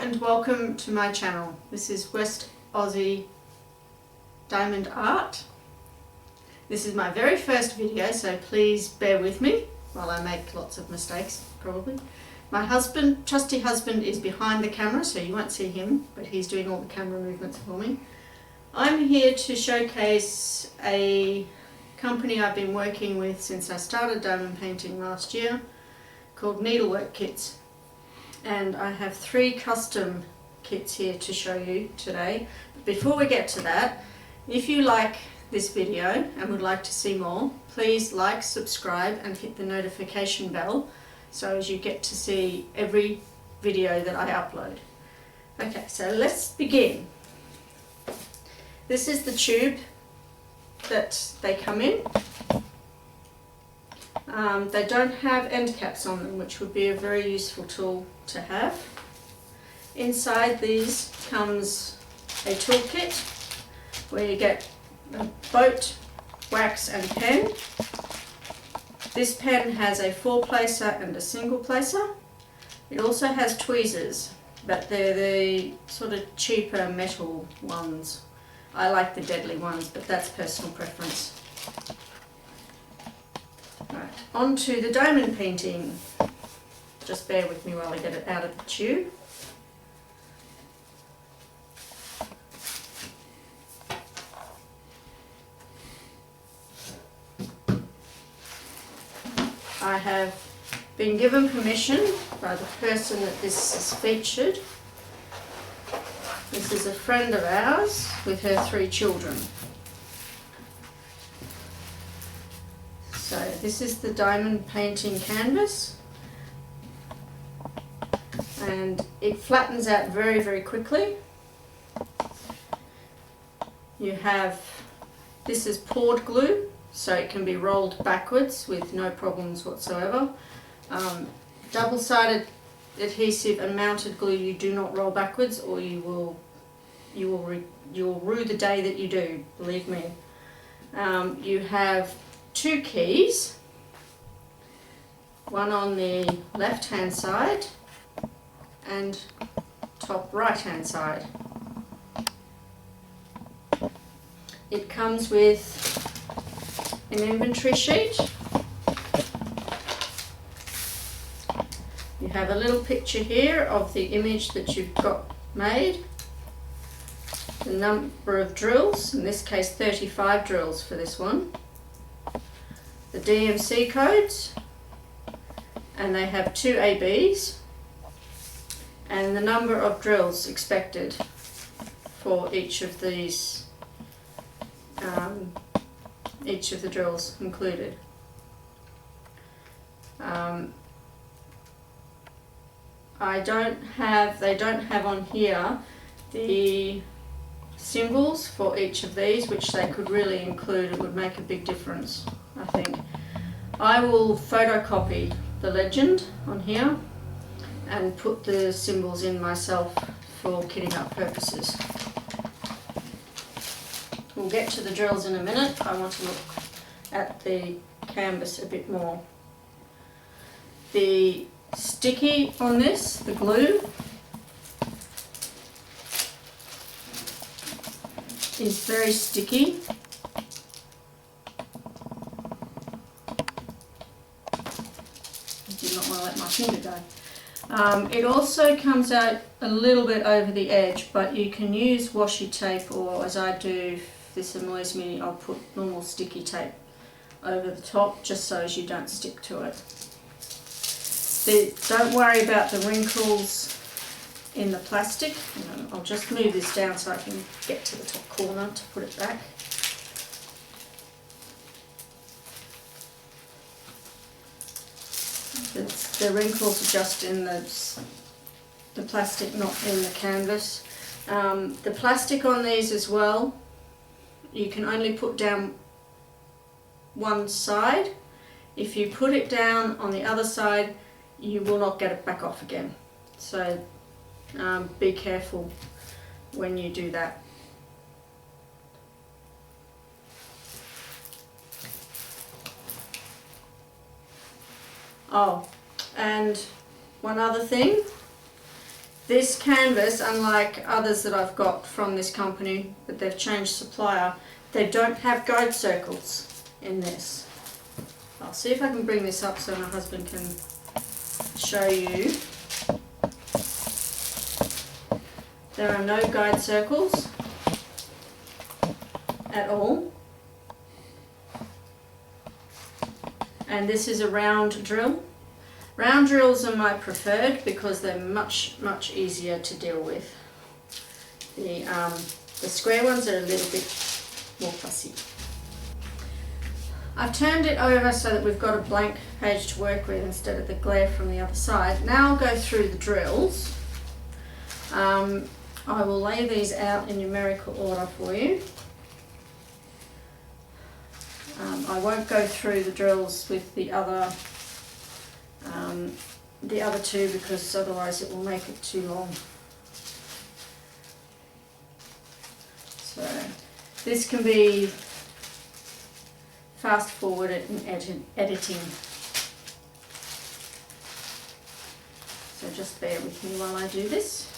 and welcome to my channel. This is West Aussie Diamond Art. This is my very first video, so please bear with me while I make lots of mistakes, probably. My husband, trusty husband, is behind the camera, so you won't see him, but he's doing all the camera movements for me. I'm here to showcase a company I've been working with since I started diamond painting last year, called Needlework Kits. And I have 3 custom kits here to show you today. Before we get to that, if you like this video and would like to see more, please like, subscribe and hit the notification bell so as you get to see every video that I upload. Okay, so let's begin. This is the tube that they come in. They don't have end caps on them, which would be a very useful tool to have. Inside these comes a toolkit where you get a boat, wax and pen. This pen has a 4-placer and a single placer. It also has tweezers, but they're the sort of cheaper metal ones. I like the deadly ones, but that's personal preference. Right, on to the diamond painting. Just bear with me while I get it out of the tube. I have been given permission by the person that this is featured. This is a friend of ours with her 3 children. So this is the diamond painting canvas, and it flattens out very, very quickly. You have, this is poured glue, so it can be rolled backwards with no problems whatsoever. Double-sided adhesive and mounted glue, you do not roll backwards, or you'll rue the day that you do, believe me. You have 2 keys, one on the left hand side and top right hand side. It comes with an inventory sheet. You have a little picture here of the image that you've got made, the number of drills, in this case 35 drills for this one, the DMC codes, and they have 2 ABs, and the number of drills expected for each of these, each of the drills included. They don't have on here the symbols for each of these, which they could really include. It would make a big difference, I think. I will photocopy the legend on here and put the symbols in myself for kitting up purposes. We'll get to the drills in a minute. I want to look at the canvas a bit more. The sticky on this, the glue, is very sticky. I did not want to let my finger go. It also comes out a little bit over the edge, but you can use washi tape, or as I do, if this annoys me, I'll put normal sticky tape over the top just so as you don't stick to it. Don't worry about the wrinkles in the plastic. I'll just move this down so I can get to the top corner to put it back. The wrinkles are just in the plastic, not in the canvas. The plastic on these as well, you can only put down one side. If you put it down on the other side, you will not get it back off again. So be careful when you do that. Oh, and one other thing, This canvas, unlike others that I've got from this company, but they've changed supplier, they don't have guide circles in this. I'll see if I can bring this up so my husband can show you. There are no guide circles at all. And this is a round drill. Round drills are my preferred because they're much easier to deal with. The square ones are a little bit more fussy. I've turned it over so that we've got a blank page to work with instead of the glare from the other side. Now I'll go through the drills. I will lay these out in numerical order for you. I won't go through the drills with the other two because otherwise it will make it too long. So this can be fast forwarded in editing. So just bear with me while I do this.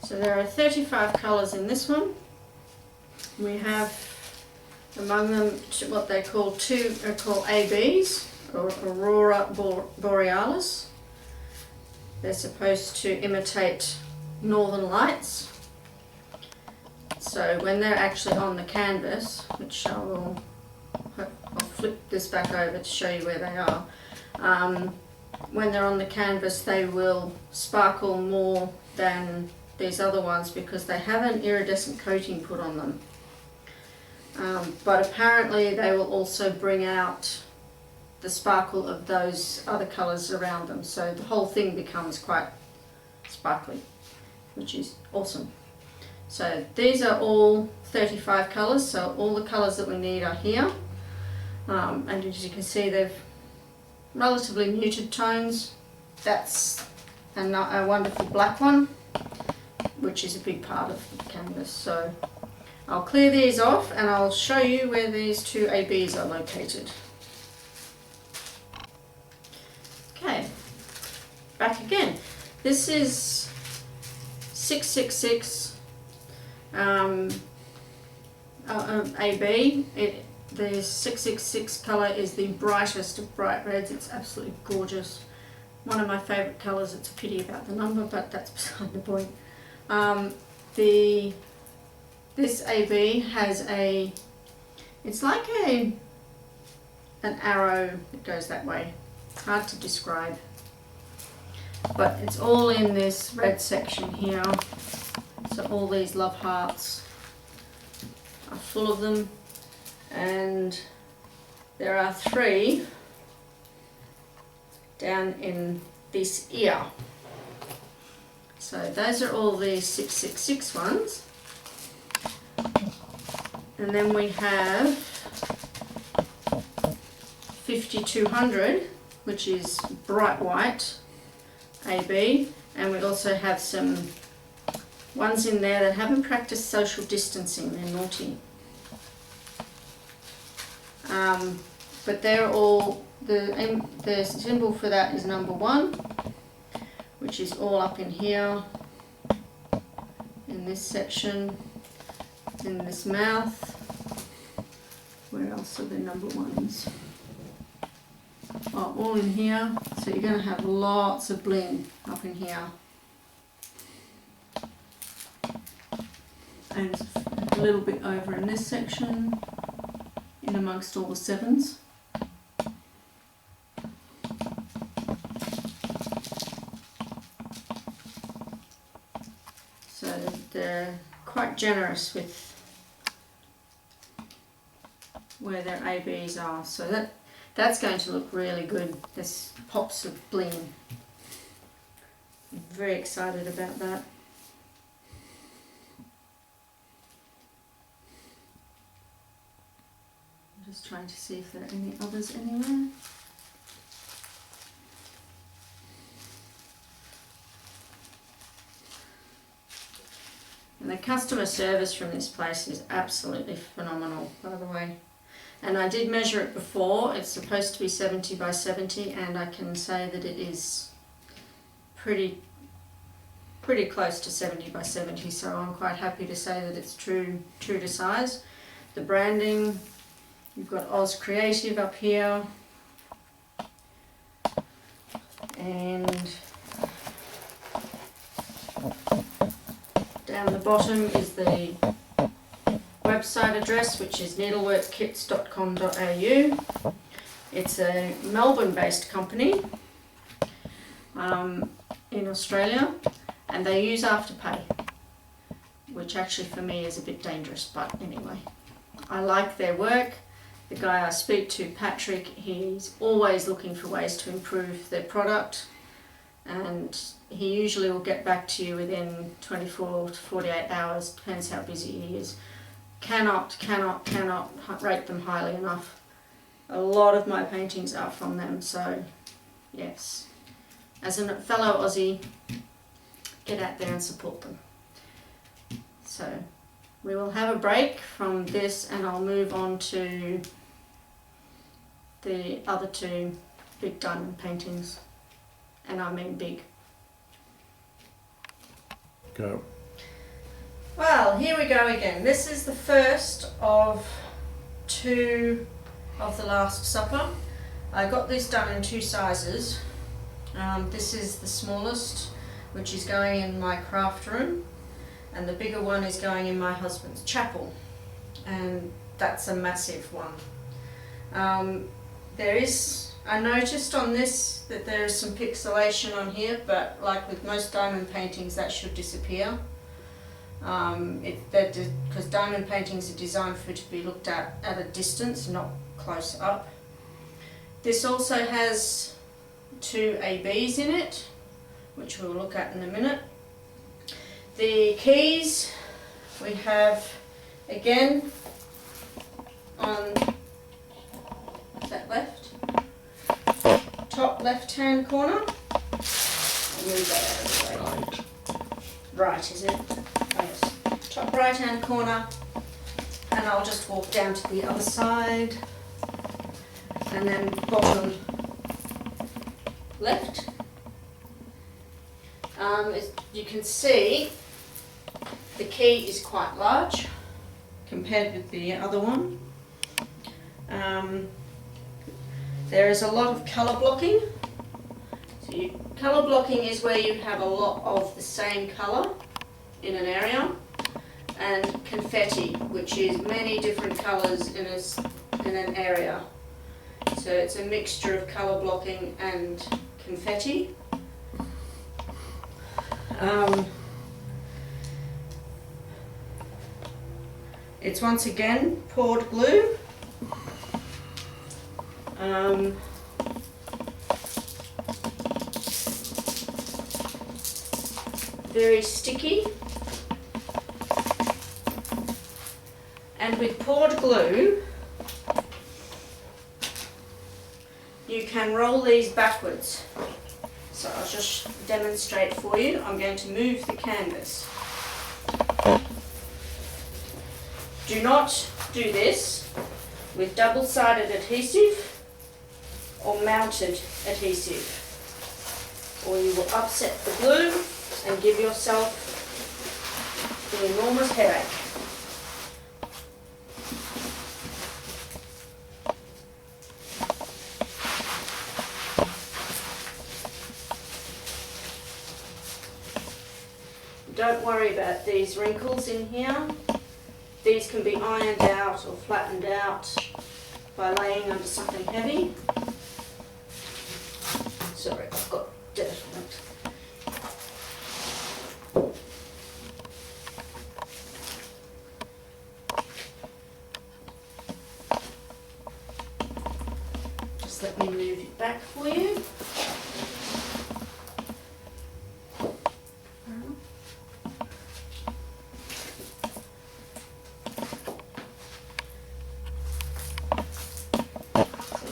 So there are 35 colours in this one. We have among them what they call ABs, or Aurora Borealis. They're supposed to imitate northern lights. So when they're actually on the canvas, which I'll flip this back over to show you where they are. When they're on the canvas, they will sparkle more than these other ones because they have an iridescent coating put on them. But apparently they will also bring out the sparkle of those other colours around them, so the whole thing becomes quite sparkly, which is awesome. So these are all 35 colours, so all the colours that we need are here, and as you can see they've relatively muted tones. That's a wonderful black one, which is a big part of the canvas. So I'll clear these off and I'll show you where these two ABs are located. Okay, back again. This is 666 AB. The 666 colour is the brightest of bright reds. It's absolutely gorgeous. One of my favourite colours. It's a pity about the number, but that's beside the point. This AB has it's like an arrow that goes that way. It's hard to describe, but it's all in this red section here. So all these love hearts are full of them, and there are 3 down in this ear. So those are all the 666 ones. And then we have 5200, which is bright white AB, and we also have some ones in there that haven't practiced social distancing. They're naughty. But they're all, the symbol for that is number 1, which is all up in here, in this section, in this mouth. Where else are the number 1s? Oh, all in here. So you're going to have lots of bling up in here. And a little bit over in this section, in amongst all the 7s. So they're quite generous with where their ABs are. So that's going to look really good. There's pops of bling. I'm very excited about that. I'm just trying to see if there are any others anywhere. And the customer service from this place is absolutely phenomenal, by the way. And I did measure it before. It's supposed to be 70 by 70, and I can say that it is pretty close to 70 by 70, so I'm quite happy to say that it's true to size. The branding, you've got Oz Creative up here, and down the bottom is the website address, which is needleworkkits.com.au. It's a Melbourne-based company in Australia, and they use Afterpay, which actually for me is a bit dangerous, but anyway, I like their work. The guy I speak to, Patrick, he's always looking for ways to improve their product, and he usually will get back to you within 24 to 48 hours, depends how busy he is. Cannot rate them highly enough. A lot of my paintings are from them, so yes. As a fellow Aussie, get out there and support them. So we will have a break from this, and I'll move on to the other 2 big diamond paintings, and I mean big. Go. Well, here we go again. This is the first of 2 of the Last Supper. I got this done in 2 sizes. This is the smallest, which is going in my craft room, and the bigger one is going in my husband's chapel, and that's a massive one. I noticed on this that there is some pixelation on here, but like with most diamond paintings, that should disappear. Because diamond paintings are designed for it to be looked at a distance, not close up. This also has 2 ABs in it, which we'll look at in a minute. The keys we have again on that left, top left hand corner. I'll move that out of the way. Right, is it? Yes. Top right hand corner, and I'll just walk down to the other side, and then bottom left. As you can see, the key is quite large compared with the other one. There is a lot of colour blocking. So colour blocking is where you have a lot of the same colour in an area, and confetti, which is many different colours in an area. So it's a mixture of colour blocking and confetti. It's once again poured glue. Very sticky. And with poured glue, you can roll these backwards. So I'll just demonstrate for you. I'm going to move the canvas. Do not do this with double-sided adhesive or mounted adhesive, or you will upset the glue and give yourself an enormous headache. Don't worry about these wrinkles in here. These can be ironed out or flattened out by laying under something heavy. Sorry, I've got dirt on it. Just let me move it back for you.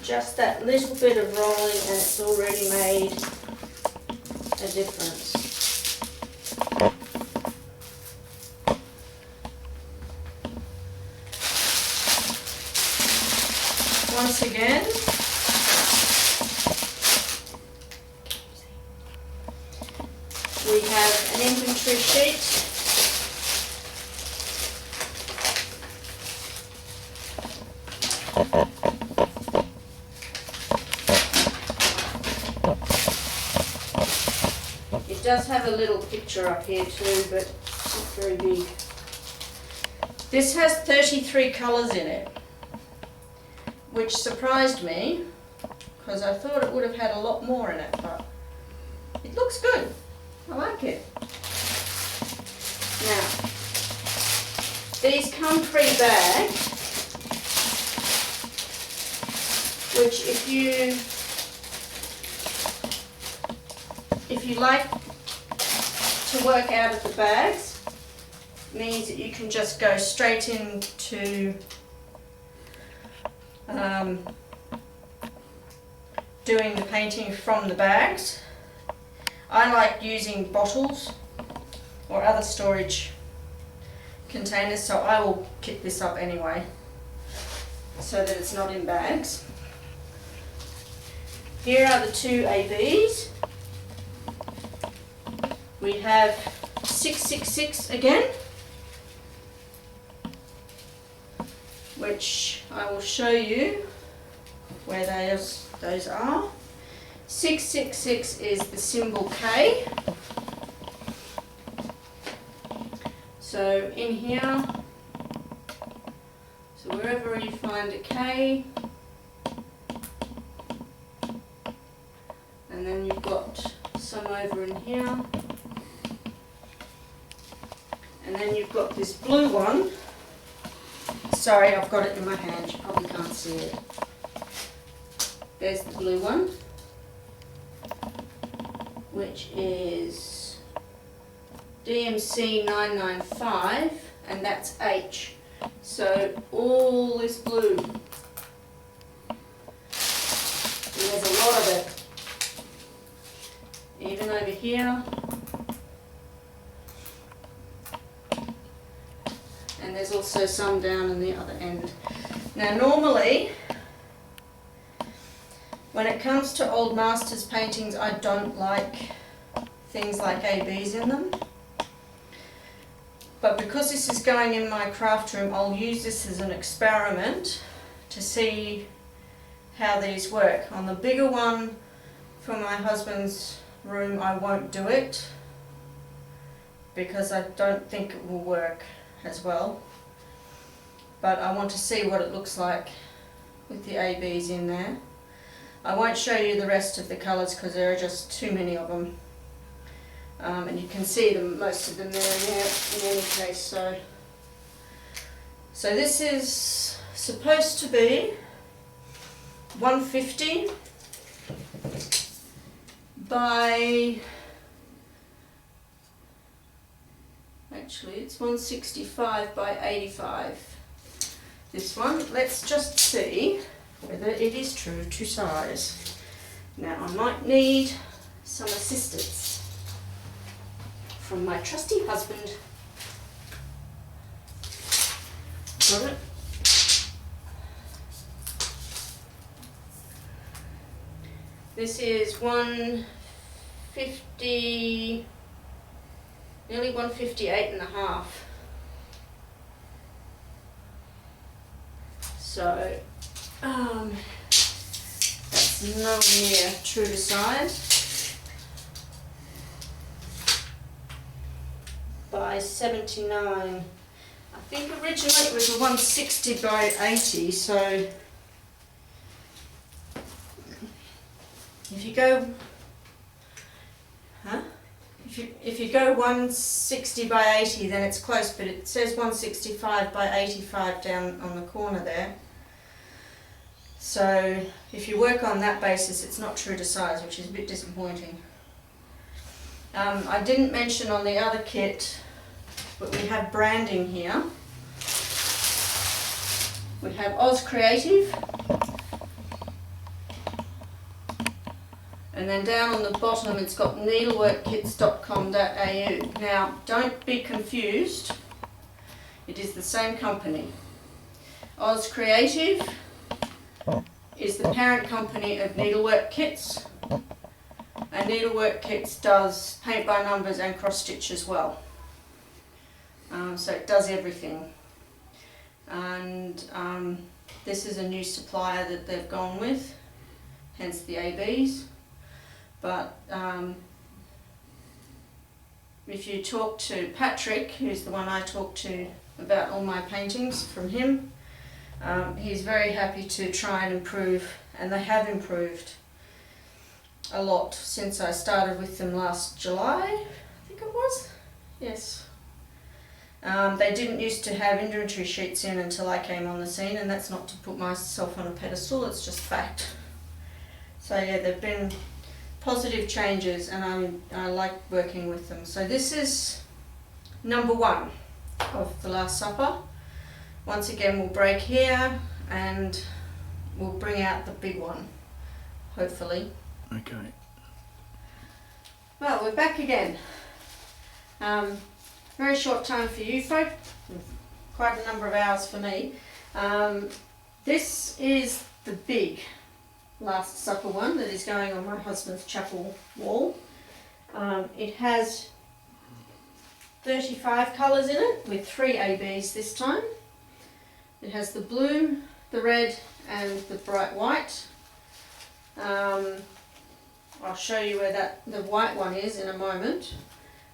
Just that little bit of rolling and it's already made a difference. Once again, we have an inventory sheet. It does have a little picture up here too, but it's not very big. This has 33 colours in it, which surprised me because I thought it would have had a lot more in it, but it looks good. I like it. Now, these come pre-bagged, which if you like to work out of the bags, means that you can just go straight into doing the painting from the bags. I like using bottles or other storage containers, so I will kit this up anyway so that it's not in bags. Here are the two ABs. We have 666 again, which I will show you where those are. 666 is the symbol K. So in here, so wherever you find a K, and then you've got some over in here. And then you've got this blue one. Sorry, I've got it in my hand. You probably can't see it. There's the blue one, which is DMC 995, and that's H. So all this blue. And there's a lot of it. Even over here. And there's also some down in the other end. Now normally, when it comes to old masters paintings, I don't like things like ABs in them. But because this is going in my craft room, I'll use this as an experiment to see how these work. On the bigger one for my husband's room, I won't do it because I don't think it will work as well. But I want to see what it looks like with the ABs in there. I won't show you the rest of the colours because there are just too many of them. And you can see them, most of them there in any case. So this is supposed to be 150 by, actually it's 165 by 85. This one, let's just see whether it is true to size. Now I might need some assistance from my trusty husband. Got it? This is 150, nearly 158 and a half. So that's nowhere near true to size. By 79. I think originally it was a 160 by 80, so if you go, if you go 160 by 80, then it's close, but it says 165 by 85 down on the corner there. So if you work on that basis, it's not true to size, which is a bit disappointing. I didn't mention on the other kit, but we have branding here. We have Oz Creative, and then down on the bottom it's got needleworkkits.com.au. Now don't be confused, it is the same company. Oz Creative is the parent company of Needlework Kits, and Needlework Kits does paint by numbers and cross stitch as well. So it does everything. And this is a new supplier that they've gone with, hence the ABs. But if you talk to Patrick, who's the one I talk to about all my paintings from him, he's very happy to try and improve, and they have improved a lot since I started with them last July, I think it was. Yes. They didn't used to have inventory sheets in until I came on the scene, and that's not to put myself on a pedestal, it's just fact. So yeah, they've been positive changes, and I like working with them. So this is number 1 of the Last Supper. Once again we'll break here and we'll bring out the big one, hopefully. Okay. Well, we're back again. Very short time for you folk, quite a number of hours for me. This is the big Last Supper one that is going on my husband's chapel wall. It has 35 colours in it, with 3 ABs this time. It has the blue, the red and the bright white. I'll show you where the white one is in a moment,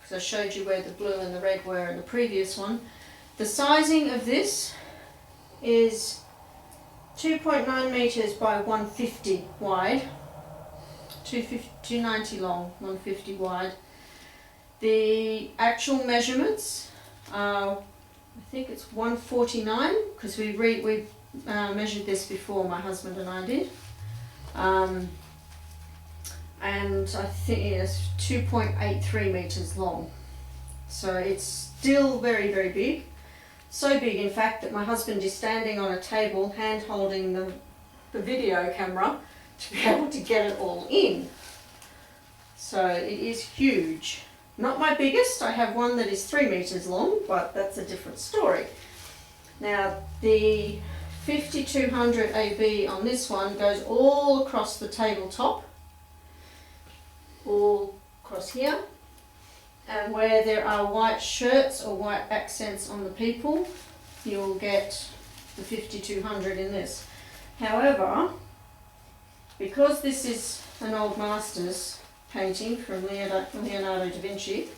because I showed you where the blue and the red were in the previous one. The sizing of this is 2.9 metres by 150 wide, 290 long, 150 wide. The actual measurements are, I think it's 149, because we measured this before, my husband and I did. And I think it's 2.83 metres long. So it's still very, very big. So big, in fact, that my husband is standing on a table hand holding the video camera to be able to get it all in. So it is huge. Not my biggest, I have one that is 3 metres long, but that's a different story. Now the 5200 AB on this one goes all across the tabletop, all across here, and where there are white shirts or white accents on the people, you'll get the 5200 in this. However, because this is an old master's painting from Leonardo da Vinci,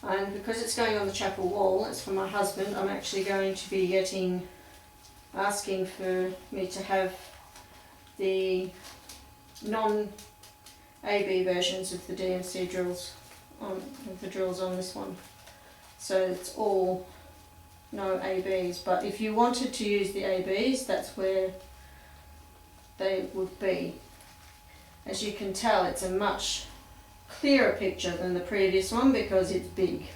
And because it's going on the chapel wall, it's for my husband, I'm actually going to be asking for me to have the non-AB versions of the DMC drills on this one. So it's all no ABs, but if you wanted to use the ABs, that's where they would be. As you can tell, it's a much clearer picture than the previous one because it's big.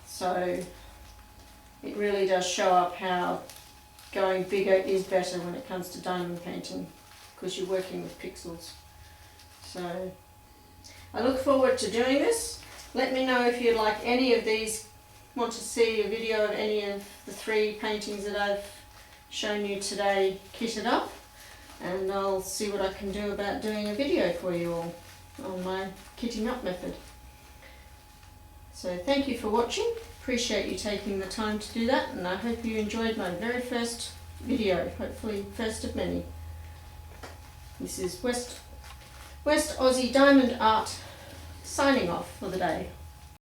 So it really does show up how going bigger is better when it comes to diamond painting, because you're working with pixels. So I look forward to doing this. Let me know if you'd like any of these, want to see a video of any of the 3 paintings that I've shown you today kitted up, and I'll see what I can do about doing a video for you all on my kitting up method. So thank you for watching. Appreciate you taking the time to do that, and I hope you enjoyed my very first video, hopefully first of many. This is West Aussie Diamond Art signing off for the day.